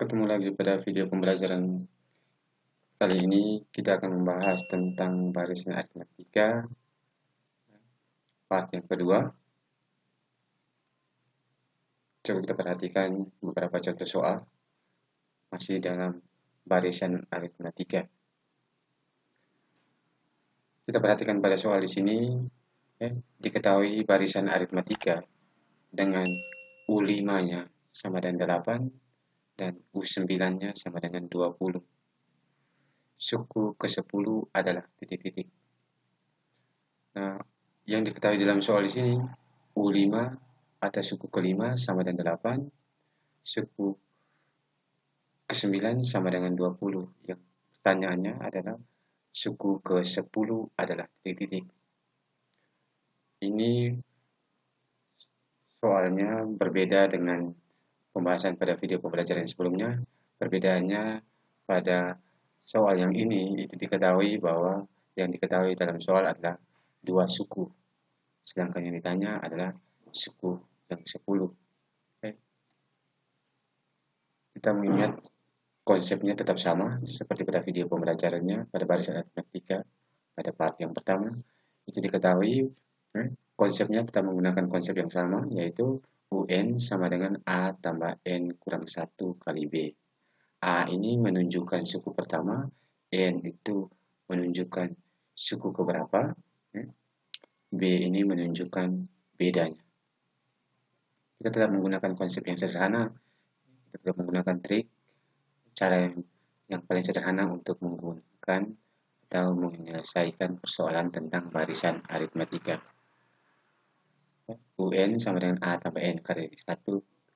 Ketemu lagi pada video pembelajaran kali ini. Kita akan membahas tentang barisan aritmatika part yang kedua. Coba kita perhatikan beberapa contoh soal masih dalam barisan aritmatika. Kita perhatikan pada soal di sini, diketahui barisan aritmatika dengan U5-nya sama dengan 8 dan U9-nya sama dengan 20. Suku ke-10 adalah titik-titik. Nah, yang diketahui dalam soal di sini, U5 atau suku ke-5 sama dengan 8, suku ke-9 sama dengan 20. Yang pertanyaannya adalah suku ke-10 adalah titik-titik. Ini soalnya berbeda dengan pembahasan pada video pembelajaran sebelumnya. Perbedaannya pada soal yang ini itu diketahui bahwa yang diketahui dalam soal adalah dua suku, sedangkan yang ditanya adalah suku yang 10. Kita mengingat konsepnya tetap sama seperti pada video pembelajarannya pada barisan aritmatika pada part yang pertama. Itu diketahui konsepnya tetap menggunakan konsep yang sama, yaitu UN sama dengan A tambah N kurang 1 kali B. A ini menunjukkan suku pertama, N itu menunjukkan suku keberapa, B ini menunjukkan bedanya. Kita tetap menggunakan konsep yang sederhana, kita tetap menggunakan trik, cara yang paling sederhana untuk menggunakan atau menyelesaikan persoalan tentang barisan aritmatika. UN sama dengan A tambah N kali 1,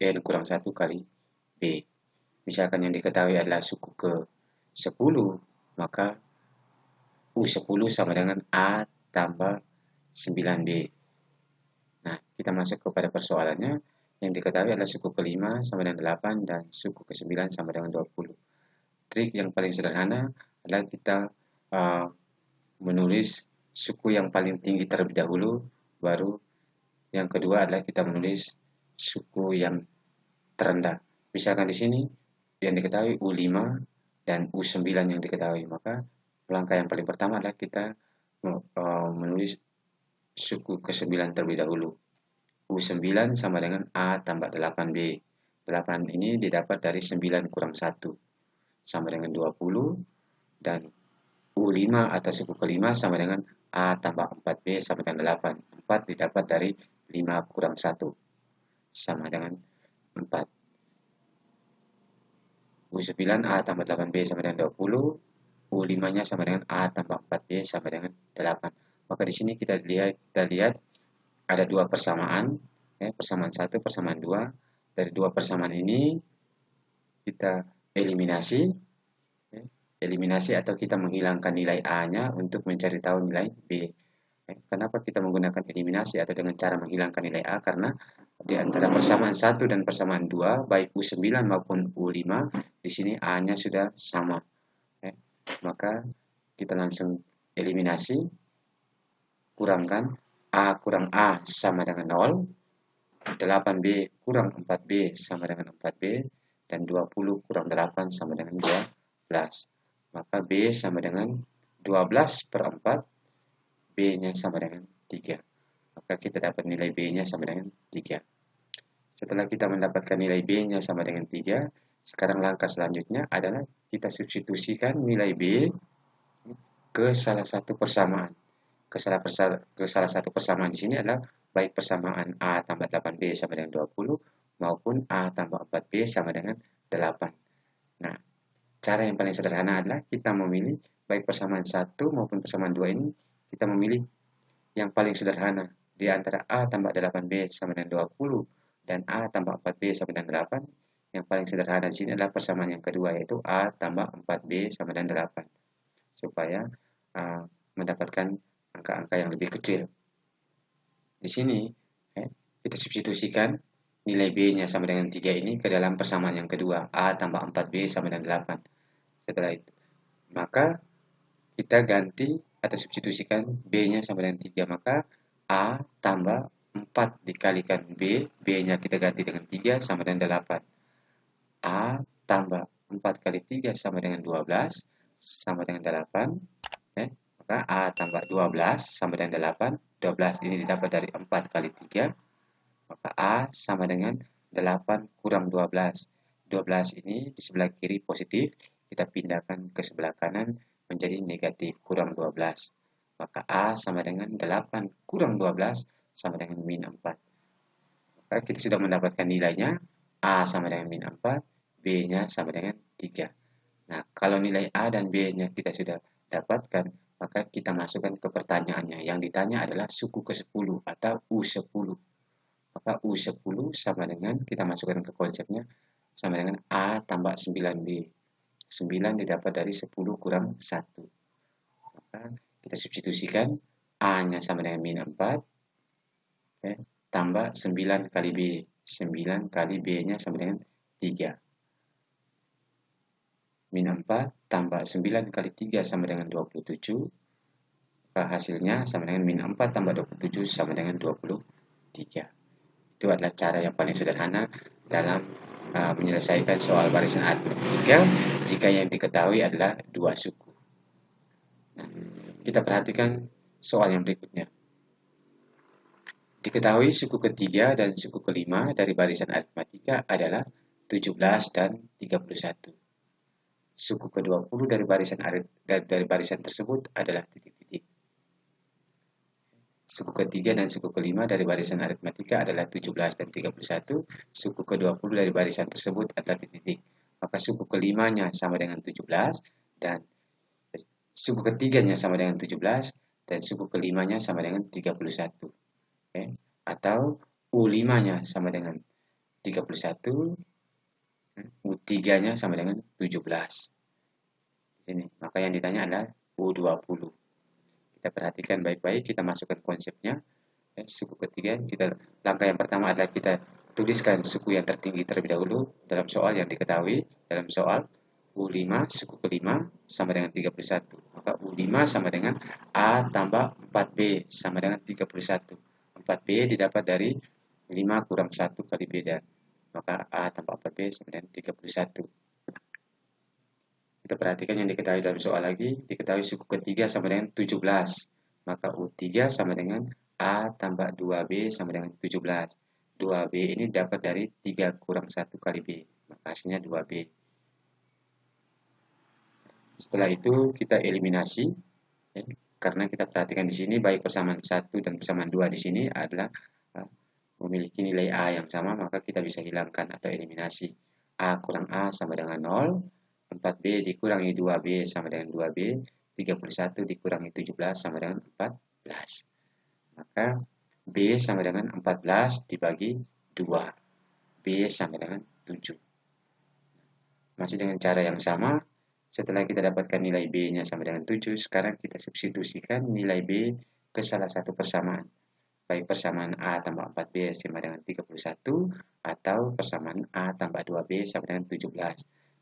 N kurang 1 kali B. Misalkan yang diketahui adalah suku ke-10, maka U10 sama dengan A tambah 9B. Nah, kita masuk kepada persoalannya. Yang diketahui adalah suku ke-5 sama dengan 8 dan suku ke-9 sama dengan 20. Trik yang paling sederhana adalah kita menulis suku yang paling tinggi terlebih dahulu, baru yang kedua adalah kita menulis suku yang terendah. Misalkan di sini yang diketahui U5 dan U9 yang diketahui, maka langkah yang paling pertama adalah kita menulis suku ke-9 terlebih dahulu. U9 sama dengan A tambah 8B. 8 ini didapat dari 9 kurang 1 sama dengan 20, dan U5 atau suku ke-5 sama dengan A tambah 4B sama dengan 8. 4 didapat dari 5 kurang 1 sama dengan 4. U9 A tambah 8B sama dengan 20. U5-nya sama dengan A tambah 4B sama dengan 8. Maka di sini kita lihat ada dua persamaan, persamaan 1, persamaan 2. Dari dua persamaan ini kita eliminasi atau kita menghilangkan nilai A-nya untuk mencari tahu nilai B. Kenapa kita menggunakan eliminasi atau dengan cara menghilangkan nilai A? Karena di antara persamaan 1 dan persamaan 2, baik U9 maupun U5, di sini A-nya sudah sama. Maka kita langsung eliminasi, kurangkan A kurang A sama dengan 0, 8B kurang 4B sama dengan 4B, dan 20 kurang 8 sama dengan 12. Maka B sama dengan 12 per 4, B-nya sama dengan 3. Maka kita dapat nilai B-nya sama dengan 3. Setelah kita mendapatkan nilai B-nya sama dengan 3, sekarang langkah selanjutnya adalah kita substitusikan nilai B ke salah satu persamaan. Ke salah satu persamaan di sini adalah baik persamaan A tambah 8B sama dengan 20 maupun A tambah 4B sama dengan 8. Nah, cara yang paling sederhana adalah kita memilih baik persamaan 1 maupun persamaan 2 ini, kita memilih yang paling sederhana di antara A tambah 8B sama dengan 20 dan A tambah 4B sama dengan 8. Yang paling sederhana di sini adalah persamaan yang kedua, yaitu A tambah 4B sama dengan 8. Supaya mendapatkan angka-angka yang lebih kecil. Di sini kita substitusikan nilai B-nya sama dengan 3 ini ke dalam persamaan yang kedua, A tambah 4B sama dengan 8. Setelah itu, maka kita ganti atau substitusikan B-nya sama dengan 3, maka A tambah 4 dikalikan B, B-nya kita ganti dengan 3 sama dengan 8. A tambah 4 kali 3 sama dengan 12, sama dengan 8. Maka A tambah 12 sama dengan 8. 12 ini didapat dari 4 kali 3. Maka A sama dengan 8 kurang 12. 12 ini di sebelah kiri positif, kita pindahkan ke sebelah kanan menjadi negatif, kurang 12. Maka A sama dengan 8 kurang 12 sama dengan min 4. Maka kita sudah mendapatkan nilainya, A sama dengan min 4, B-nya sama dengan 3. Nah, kalau nilai A dan B-nya kita sudah dapatkan, maka kita masukkan ke pertanyaannya. Yang ditanya adalah suku ke-10 atau U10. Maka U10 sama dengan, kita masukkan ke konsepnya, sama dengan A tambah 9B. 9 didapat dari 10 kurang 1. Maka kita substitusikan, A-nya sama dengan min 4, tambah 9 kali B. 9 kali B-nya sama dengan 3. Min 4 tambah 9 kali 3 sama dengan 27. Maka hasilnya sama dengan min 4 tambah 27 sama dengan 23. Itu adalah cara yang paling sederhana dalam menyelesaikan soal barisan aritmatika jika yang diketahui adalah dua suku. Nah, kita perhatikan soal yang berikutnya. Diketahui suku ketiga dan suku kelima dari barisan aritmatika adalah 17 dan 31. Suku ke-20 dari barisan tersebut adalah titik-titik. Suku ketiga dan suku kelima dari barisan aritmatika adalah 17 dan 31. Suku ke-20 dari barisan tersebut adalah titik-titik. Maka suku kelimanya sama dengan 17 dan suku ketiganya sama dengan 17 dan suku kelimanya sama dengan 31. Atau U5-nya sama dengan 31, U3-nya sama dengan 17. Ini. Maka yang ditanya adalah U20. Kita perhatikan baik-baik, kita masukkan konsepnya. Suku ketiga, langkah yang pertama adalah kita tuliskan suku yang tertinggi terlebih dahulu dalam soal yang diketahui. Dalam soal U5, suku kelima sama dengan 31. Maka U5 sama dengan A tambah 4B sama dengan 31. 4B didapat dari 5 kurang 1 kali B dan maka A tambah 4B sama dengan 31. Kita perhatikan yang diketahui dalam soal lagi, diketahui suku ketiga sama dengan 17. Maka U3 sama dengan A tambah 2B sama dengan 17. 2B ini dapat dari 3 kurang 1 kali B. Maka hasilnya 2B. Setelah itu kita eliminasi. Karena kita perhatikan di sini baik persamaan 1 dan persamaan 2 di sini adalah memiliki nilai A yang sama, maka kita bisa hilangkan atau eliminasi. A kurang A sama dengan 0. 4B dikurangi 2B sama dengan 2B, 31 dikurangi 17 sama dengan 14. Maka B sama dengan 14 dibagi 2. B sama dengan 7. Masih dengan cara yang sama, setelah kita dapatkan nilai B-nya sama dengan 7, sekarang kita substitusikan nilai B ke salah satu persamaan. Baik persamaan A tambah 4B sama dengan 31, atau persamaan A tambah 2B sama dengan 17.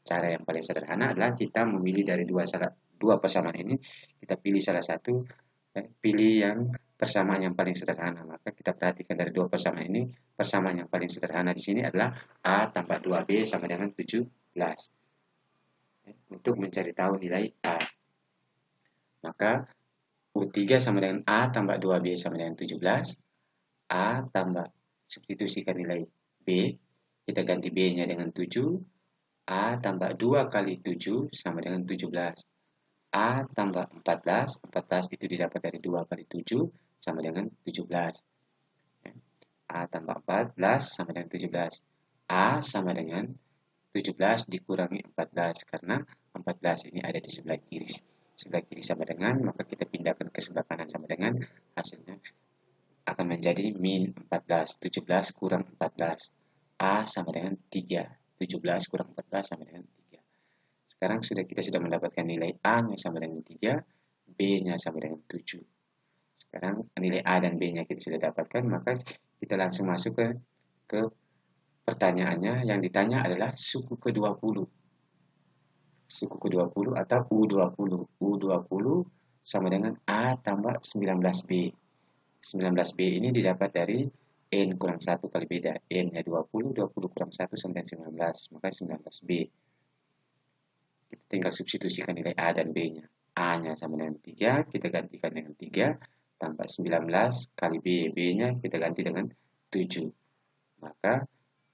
Cara yang paling sederhana adalah kita memilih dari dua persamaan ini, kita pilih salah satu, pilih yang persamaan yang paling sederhana. Maka kita perhatikan dari dua persamaan ini, persamaan yang paling sederhana di sini adalah A tambah 2B sama dengan 17. Untuk mencari tahu nilai A, maka U3 sama dengan A tambah 2B sama dengan 17. A tambah, substitusikan nilai B, kita ganti B-nya dengan 7. A tambah 2 kali 7 sama dengan 17. A tambah 14. 14 itu didapat dari 2 kali 7 sama dengan 17. A tambah 14 sama dengan 17. A sama dengan 17 dikurangi 14. Karena 14 ini ada di sebelah kiri. Sebelah kiri sama dengan, maka kita pindahkan ke sebelah kanan sama dengan, hasilnya akan menjadi min 14. 17 kurang 14. A sama dengan 3. 17 kurang 14 sama dengan 3. Sekarang kita sudah mendapatkan nilai A-nya sama dengan 3, B-nya sama dengan 7. Sekarang nilai A dan B-nya kita sudah dapatkan, maka kita langsung masuk ke pertanyaannya. Yang ditanya adalah suku ke-20. Suku ke-20 atau U20. U20 sama dengan A tambah 19B. 19B ini didapat dari N kurang 1 kali beda. N-nya 20, 20 kurang 1 sama dengan 19, maka 19B. Kita tinggal substitusikan nilai A dan B-nya. A-nya sama dengan 3, kita gantikan dengan 3, tambah 19 kali B. B-nya kita ganti dengan 7. Maka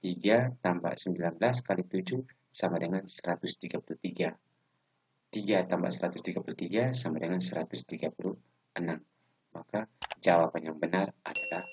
3 tambah 19 kali 7 sama dengan 133. 3 tambah 133 sama dengan 136. Maka jawaban yang benar adalah